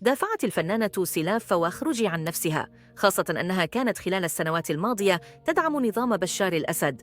دافعت الفنانة سلاف فواخرجي عن نفسها، خاصة أنها كانت خلال السنوات الماضية تدعم نظام بشار الأسد.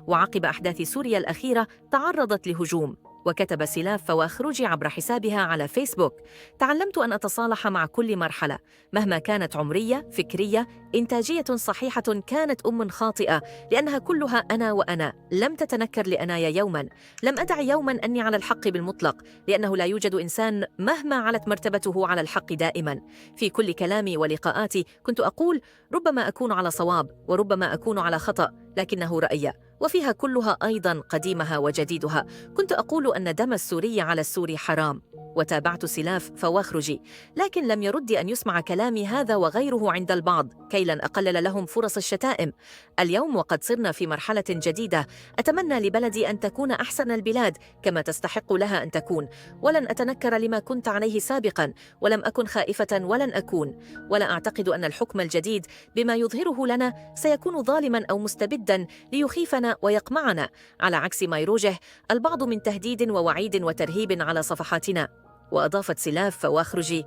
وعقب أحداث سوريا الأخيرة تعرضت لهجوم، وكتب سلاف فواخرجي عبر حسابها على فيسبوك: تعلمت أن أتصالح مع كل مرحلة مهما كانت عمرية، فكرية، إنتاجية صحيحة كانت خاطئة، لأنها كلها أنا وأنا، لم تتنكر لأنايا يوما، لم أدع يوما أني على الحق بالمطلق، لأنه لا يوجد إنسان مهما علت مرتبته على الحق دائما. في كل كلامي ولقاءاتي كنت أقول ربما أكون على صواب وربما أكون على خطأ، لكنه رأيي، وفيها كلها أيضا قديمها وجديدها. كنت أقول أن دم السوري على السوري حرام. وتابعت سلاف فواخرجي، لكن لم يرد أن يسمع كلامي هذا وغيره عند البعض كي لن أقلل لهم فرص الشتائم. اليوم وقد صرنا في مرحلة جديدة، أتمنى لبلدي أن تكون أحسن البلاد كما تستحق لها أن تكون، ولن أتنكر لما كنت عليه سابقا، ولم أكن خائفة ولن أكون، ولا أعتقد أن الحكم الجديد بما يظهره لنا سيكون ظالما أو مستبدا ليخيفنا ويقمعنا، على عكس ما يروجه البعض من تهديد ووعيد وترهيب على صفحاتنا. وأضافت سلاف فواخرجي: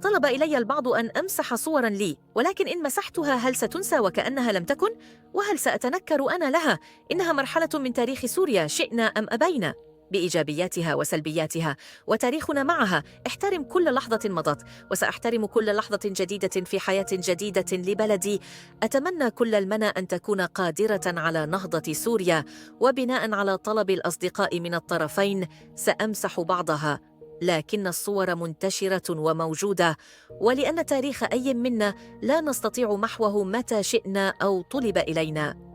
طلب إلي البعض أن أمسح صوراً لي، ولكن إن مسحتها هل ستنسى وكأنها لم تكن؟ وهل سأتنكر أنا لها؟ إنها مرحلة من تاريخ سوريا شئنا أم أبينا، بإيجابياتها وسلبياتها، وتاريخنا معها. احترم كل لحظة مضت، وسأحترم كل لحظة جديدة في حياة جديدة لبلدي. أتمنى كل المنى أن تكون قادرة على نهضة سوريا، وبناء على طلب الأصدقاء من الطرفين سأمسح بعضها، لكن الصور منتشرة وموجودة، ولأن تاريخ أي منا لا نستطيع محوه متى شئنا أو طلب إلينا.